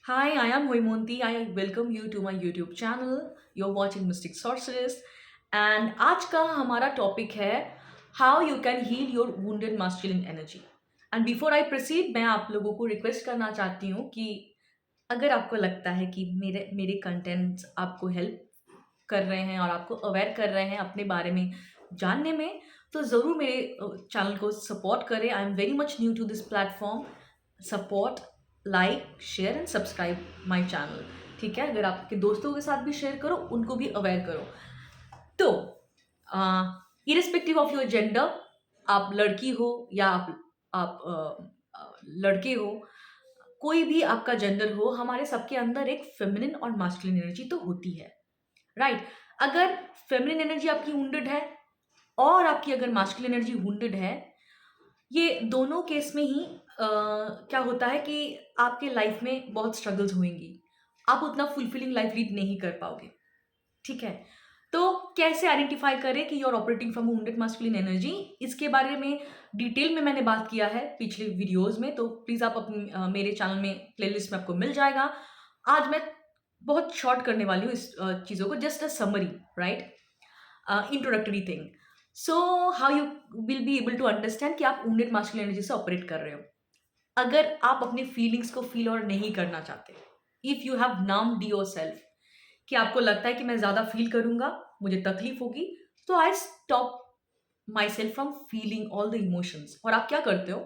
Hi, I am Hoimonti. I welcome you to my YouTube channel. You're watching Mystic Sorceress. And आज का हमारा topic है How you can heal your wounded masculine energy. And before I proceed, मैं आप लोगों को request करना चाहती हूँ कि अगर आपको लगता है कि मेरे मेरे कंटेंट्स आपको हेल्प कर रहे हैं और आपको अवेयर कर रहे हैं अपने बारे में जानने में, तो ज़रूर मेरे चैनल को सपोर्ट करें। I am very much new to this platform. Support, like, share and subscribe my channel. ठीक है, अगर आपके दोस्तों के साथ भी शेयर करो, उनको भी अवेयर करो। तो इरिस्पेक्टिव ऑफ योर जेंडर, आप लड़की हो या आप लड़के हो, कोई भी आपका जेंडर हो, हमारे सबके अंदर एक फेमिनिन और मास्कुलिन एनर्जी तो होती है, राइट? अगर फेमिनिन एनर्जी आपकी वुंडेड है और आपकी अगर मास्कुलिन एनर्जी वुंडेड है, ये दोनों केस में ही क्या होता है कि आपके लाइफ में बहुत स्ट्रगल्स होंगी। आप उतना फुलफिलिंग लाइफ लीड नहीं कर पाओगे। ठीक है? तो कैसे आइडेंटिफाई करें कि you are operating from wounded masculine energy, इसके बारे में डिटेल में मैंने बात किया है पिछले वीडियोस में, तो प्लीज़ आप अपनी मेरे चैनल में प्लेलिस्ट में आपको मिल जाएगा। आज मैं बहुत शॉर्ट करने वाली हूँ इस चीज़ों को, just a summary, right? Introductory thing. So how you will be able to understand कि आप वुंडेड मास्कुलिन एनर्जी से ऑपरेट कर रहे हो। अगर आप अपने फीलिंग्स को फील और नहीं करना चाहते, if you have numbed yourself, कि आपको लगता है कि मैं ज़्यादा फ़ील करूँगा, मुझे तकलीफ़ होगी, तो I stop my self from feeling all the emotions. और आप क्या करते हो,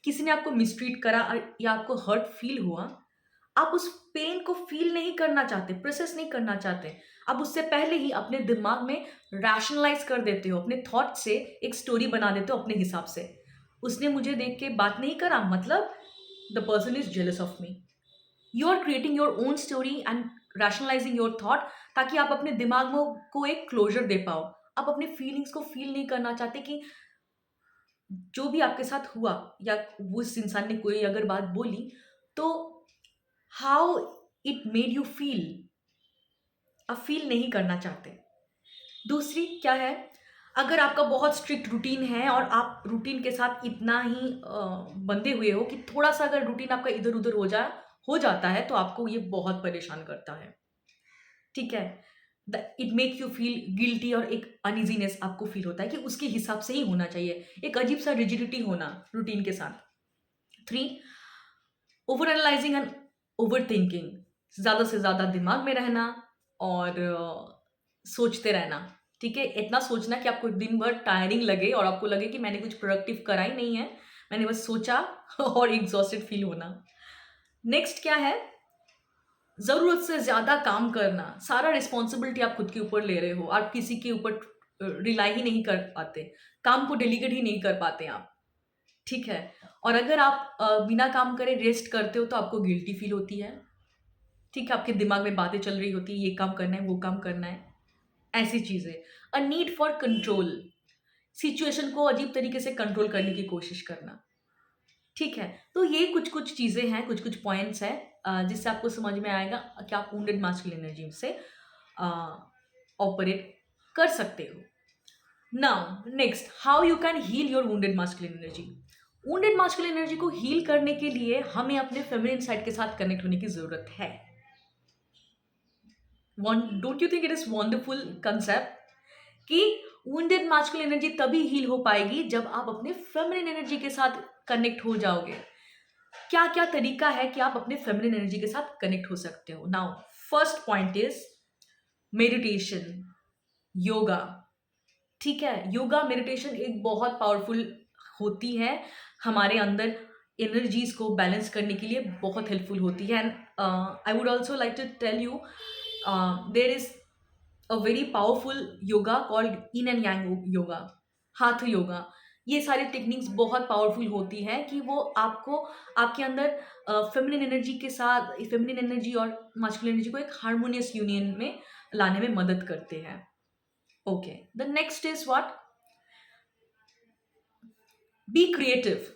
किसी ने आपको मिसट्रीट करा या आपको हर्ट फील हुआ, आप उस पेन को फील नहीं करना चाहते, प्रोसेस नहीं करना चाहते। आप उससे पहले ही अपने दिमाग में रैशनलाइज़ कर देते हो, अपने थॉट से एक स्टोरी बना देते हो अपने हिसाब से। उसने मुझे देख के बात नहीं करा, मतलब the person is jealous of me. You are creating your own story and rationalising your thought, ताकि आप अपने दिमाग में को एक क्लोजर दे पाओ। आप अपने फीलिंग्स को फील नहीं करना चाहते कि जो भी आपके साथ हुआ या उस इंसान ने कोई अगर बात बोली, तो how it made you feel, आप फील नहीं करना चाहते। दूसरी क्या है, अगर आपका बहुत स्ट्रिक्ट रूटीन है और आप रूटीन के साथ इतना ही बंधे हुए हो कि थोड़ा सा अगर रूटीन आपका इधर उधर हो जाता है, तो आपको ये बहुत परेशान करता है। ठीक है? It make you feel guilty और एक अनइजीनेस आपको फील होता है कि उसके हिसाब से ही होना चाहिए, एक अजीब सा रिजिडिटी होना रूटीन के साथ। Three, over analysing and over thinking, ज़्यादा से ज़्यादा दिमाग में रहना और सोचते रहना। ठीक है? इतना सोचना कि आपको दिन भर टायरिंग लगे और आपको लगे कि मैंने कुछ प्रोडक्टिव करा ही नहीं है, मैंने बस सोचा और एग्जॉस्टेड फील होना। नेक्स्ट क्या है, ज़रूरत से ज़्यादा काम करना, सारा रिस्पॉन्सिबिलिटी आप खुद के ऊपर ले रहे हो, आप किसी के ऊपर रिलाई ही नहीं कर पाते, काम को डेलीगेट ही नहीं कर पाते आप। ठीक है? और अगर आप बिना काम करे रेस्ट करते हो, तो आपको गिल्टी फील होती है। ठीक है? आपके दिमाग में बातें चल रही होती है, ये काम करना है, वो काम करना है, ऐसी चीज़ें। A need for control, situation को अजीब तरीके से कंट्रोल करने की कोशिश करना। ठीक है? तो ये कुछ-कुछ चीज़ें हैं, कुछ-कुछ पॉइंट्स हैं जिससे आपको समझ में आएगा कि आप वुंडेड मास्कुलिन एनर्जी से अ, ऑपरेट कर सकते हो। Now next, how you can heal your wounded masculine energy. Wounded masculine energy को हील करने के लिए हमें अपने फेमिनिन साइड के साथ कनेक्ट होने की ज़रूरत है। Don't you think it is wonderful concept कि वुंडेड मास्कुलिन एनर्जी तभी हील हो पाएगी जब आप अपने फेमिनिन एनर्जी के साथ कनेक्ट हो जाओगे। क्या क्या तरीका है कि आप अपने फेमिनिन एनर्जी के साथ कनेक्ट हो सकते हो। Now first point is meditation, yoga. ठीक है, योगा मेडिटेशन एक बहुत पावरफुल होती है, हमारे अंदर एनर्जीज को बैलेंस करने के लिए बहुत हेल्पफुल होती है। And I would also like to tell you, there is a very powerful yoga called yin and yang yoga, hatha yoga. ये सारी टेक्निक्स बहुत पावरफुल होती हैं कि वो आपको आपके अंदर फेमिनिन एनर्जी के साथ, फेमिनिन एनर्जी और मास्कुलिन एनर्जी को एक हार्मोनियस यूनियन में लाने में मदद करते हैं। Okay, the next is what, be creative.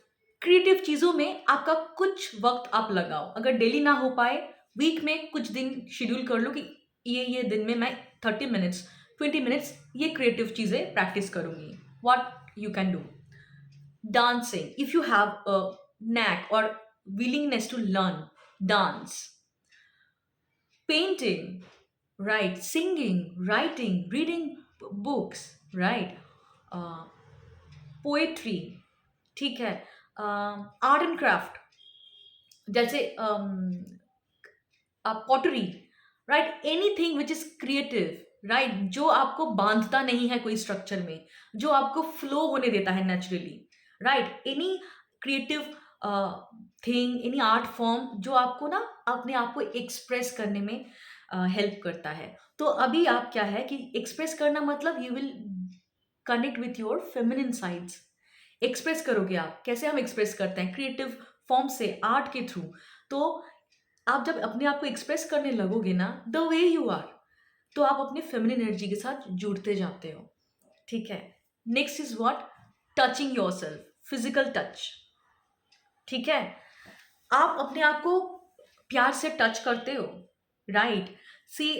Creative चीज़ों में आपका कुछ वक्त आप लगाओ, अगर डेली ना हो पाए, वीक में कुछ दिन शेड्यूल कर लो कि ये दिन में मैं 30 मिनट्स 20 मिनट्स ये क्रिएटिव चीज़ें प्रैक्टिस करूँगी। What you can do, dancing, if you have a knack or willingness to learn dance, painting, right? Singing, writing, reading books, right? uh, poetry, ठीक है, आर्ट एंड क्राफ्ट, जैसे pottery, right? Anything which is creative, right? जो आपको बांधता नहीं है कोई structure में, जो आपको फ्लो होने देता है naturally, right? Any creative thing, any art form जो आपको ना अपने आप को एक्सप्रेस करने में हेल्प करता है। तो अभी आप क्या है कि एक्सप्रेस करना मतलब you will connect with your feminine sides. Express करोगे आप, कैसे हम एक्सप्रेस करते हैं? क्रिएटिव फॉर्म से, आर्ट के थ्रू। तो आप जब अपने आप को एक्सप्रेस करने लगोगे ना द वे यू आर, तो आप अपनी फेमिनिन एनर्जी के साथ जुड़ते जाते हो, ठीक है? Next is what? Touching yourself, physical touch, ठीक है? आप अपने आप को प्यार से टच करते हो, राइट? सी,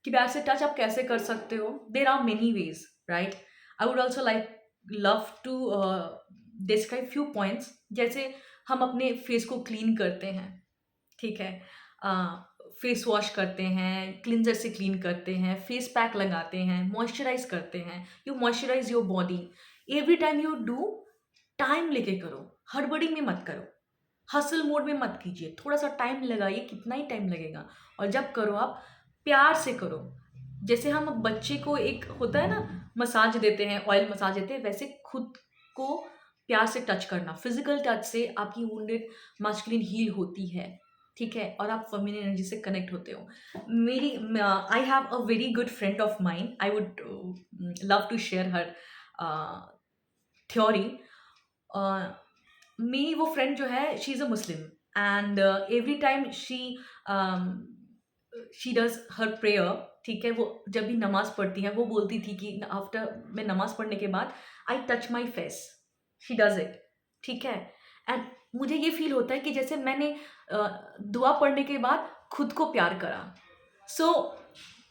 कि प्यार से टच आप कैसे कर सकते हो? There are many ways, right? I would also like love to describe few points. जैसे हम अपने फेस को क्लीन करते हैं, ठीक है? फेस वॉश करते हैं, क्लिनजर से क्लीन करते हैं, फेस पैक लगाते हैं, मॉइस्चराइज करते हैं, you moisturise your body. Every time you do, time लेके करो, हड़बड़ी में मत करो, हसल मोड में मत कीजिए, थोड़ा सा टाइम लगाइए, कितना ही टाइम लगेगा। और जब करो आप प्यार से करो। जैसे हम बच्चे को एक होता है ना, मसाज देते हैं, ऑयल मसाज देते हैं, वैसे खुद को प्यार से टच करना। फिजिकल टच से आपकी वुंडेड मास्कुलिन हील होती है, ठीक है? और आप फेमिनिन एनर्जी से कनेक्ट होते हो। मेरी I have a very good friend of mine, I would love to share her theory. मेरी वो फ्रेंड जो है, she is a Muslim, and every time she does her prayer, ठीक है? वो जब भी नमाज पढ़ती है, वो बोलती थी कि आफ्टर मैं नमाज पढ़ने के बाद I touch my face, she does it, ठीक है? एंड मुझे ये फील होता है कि जैसे मैंने दुआ पढ़ने के बाद खुद को प्यार करा। सो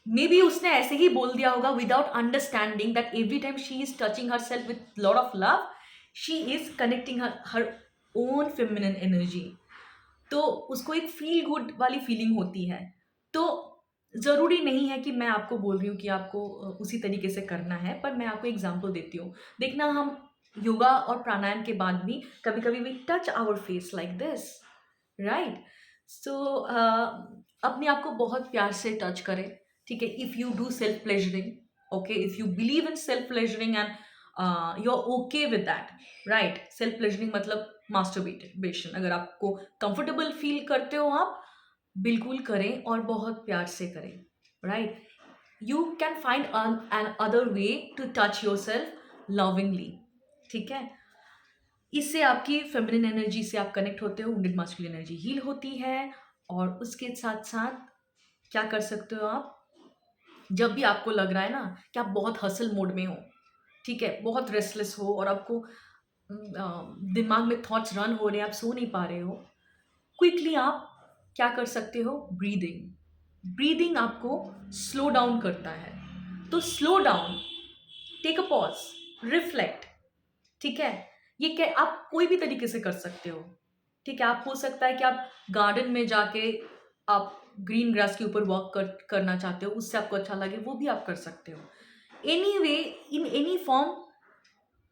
मे बी उसने ऐसे ही बोल दिया होगा without understanding that every time she is touching her self with lot of love, she is connecting her own feminine energy. तो उसको एक फील गुड वाली फीलिंग होती है। तो ज़रूरी नहीं है कि मैं आपको बोल रही हूँ कि आपको उसी तरीके से करना है, पर मैं आपको एग्जांपल देती हूँ। देखना, हम योगा और प्राणायाम के बाद भी कभी कभी we touch our face like this, right? So अपने आप को बहुत प्यार से टच करें, ठीक है? If you do self pleasuring, okay, if you believe in self pleasuring and you are okay with that, right? Self pleasuring मतलब मास्टरबेशन। अगर आपको कंफर्टेबल फील करते हो आप, बिल्कुल करें और बहुत प्यार से करें, right? You can find another way to touch yourself lovingly, ठीक है? इससे आपकी फेमिनिन एनर्जी से आप कनेक्ट होते हो, वुंडेड मास्कुलिन एनर्जी हील होती है। और उसके साथ साथ क्या कर सकते हो आप? जब भी आपको लग रहा है ना कि आप बहुत हसल मोड में हो, ठीक है, बहुत रेस्टलेस हो और आपको दिमाग में थॉट्स रन हो रहे हैं, आप सो नहीं पा रहे हो, क्विकली आप क्या कर सकते हो? ब्रीदिंग। ब्रीदिंग आपको स्लो डाउन करता है। तो slow down, take a pause, reflect, ठीक है? ये क्या, आप कोई भी तरीके से कर सकते हो, ठीक है? आप हो सकता है कि आप गार्डन में जाके आप ग्रीन ग्रास के ऊपर वॉक करना चाहते हो, उससे आपको अच्छा लगे, वो भी आप कर सकते हो। Any way, in any form,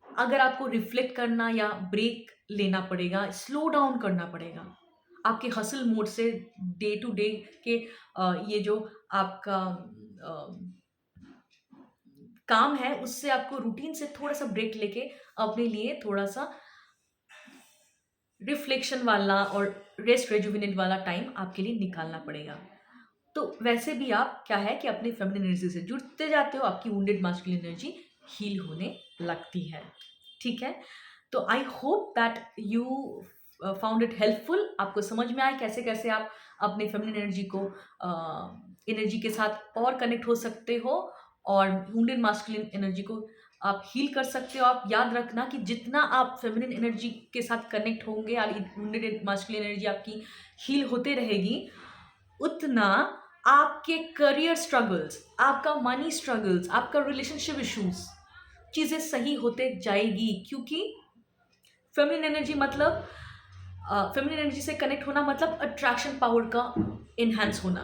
अगर आपको रिफ्लेक्ट करना या ब्रेक लेना पड़ेगा, स्लो डाउन करना पड़ेगा आपके हसल मोड से, डे टू डे के ये जो आपका काम है, उससे आपको रूटीन से थोड़ा सा ब्रेक लेके अपने लिए थोड़ा सा रिफ्लेक्शन वाला और रेस्ट रेजुविनेट वाला टाइम आपके लिए निकालना पड़ेगा। तो वैसे भी आप क्या है कि अपनी फेमिनिन एनर्जी से जुड़ते जाते हो, आपकी वुंडेड मास्कुलिन एनर्जी हील होने लगती है, ठीक है? तो I hope that you found it helpful. आपको समझ में आए कैसे कैसे आप अपने फेमिनिन एनर्जी को एनर्जी के साथ और कनेक्ट हो सकते हो और वुंडेड मास्कुलिन एनर्जी को आप हील कर सकते हो। आप याद रखना कि जितना आप फेमिनिन एनर्जी के साथ कनेक्ट होंगे और वुंडेड मास्कुलिन एनर्जी आपकी हील होते रहेगी, उतना आपके करियर स्ट्रगल्स, आपका मनी स्ट्रगल्स, आपका रिलेशनशिप इश्यूज, चीज़ें सही होते जाएगी। क्योंकि फेमिनिन एनर्जी मतलब फेमिनिन एनर्जी से कनेक्ट होना मतलब अट्रैक्शन पावर का इन्हांस होना,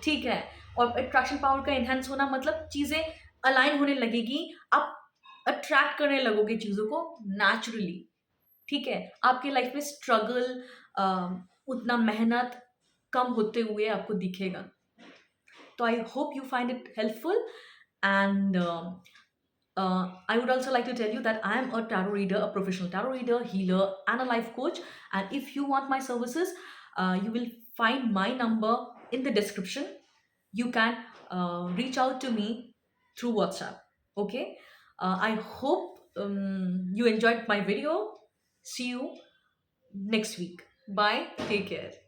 ठीक है? और अट्रैक्शन पावर का एनहांस होना मतलब चीज़ें अलाइन होने लगेगी, आप अट्रैक्ट करने लगोगे चीज़ों को नेचुरली, ठीक है? आपकी लाइफ में स्ट्रगल उतना मेहनत कम होते हुए आपको दिखेगा। तो I hope you find it helpful and I would also like to tell you that I am a tarot reader, a professional tarot reader, healer, and a life coach. And if you want my services, you will find my number in the description. You can reach out to me through WhatsApp. Okay. I hope you enjoyed my video. See you next week. Bye. Take care.